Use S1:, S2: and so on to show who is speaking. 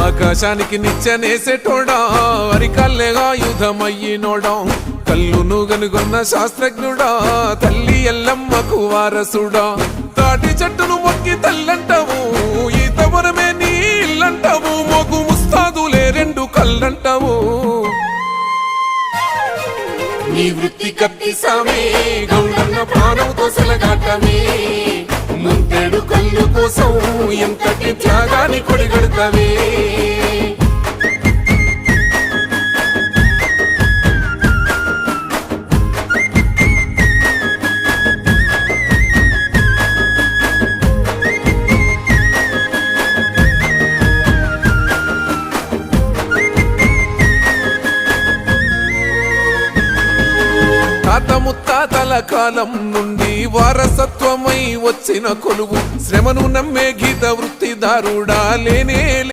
S1: ఆకాశానికి నిచ్చెనేసేటోడా అరికల్లెగా యుధమయ్యినోడా కల్లును గనుగొన్న శాస్త్రజ్ఞుడా తల్లి ఎల్లమ్మకు వారసుడా తాటి చెట్టును మొక్కి తల్లంటావు ఈతవరమే నీ ఇల్లంటావు మొగు ముస్తాదులే రెండు కళ్ళంటావు నీ వృత్తి కత్తి సామే గౌడన్న ప్రాణంతో సెలగాటమే ముంతేడు కళ్ళు కోసం ఎంతటి త్యాగాన్ని కొడిగడతావే తాత ముత్తాతల కాలం నుండి వారసత్వమై వచ్చిన కొలువు శ్రమను నమ్మే గీత వృత్తిదారుడా లేనే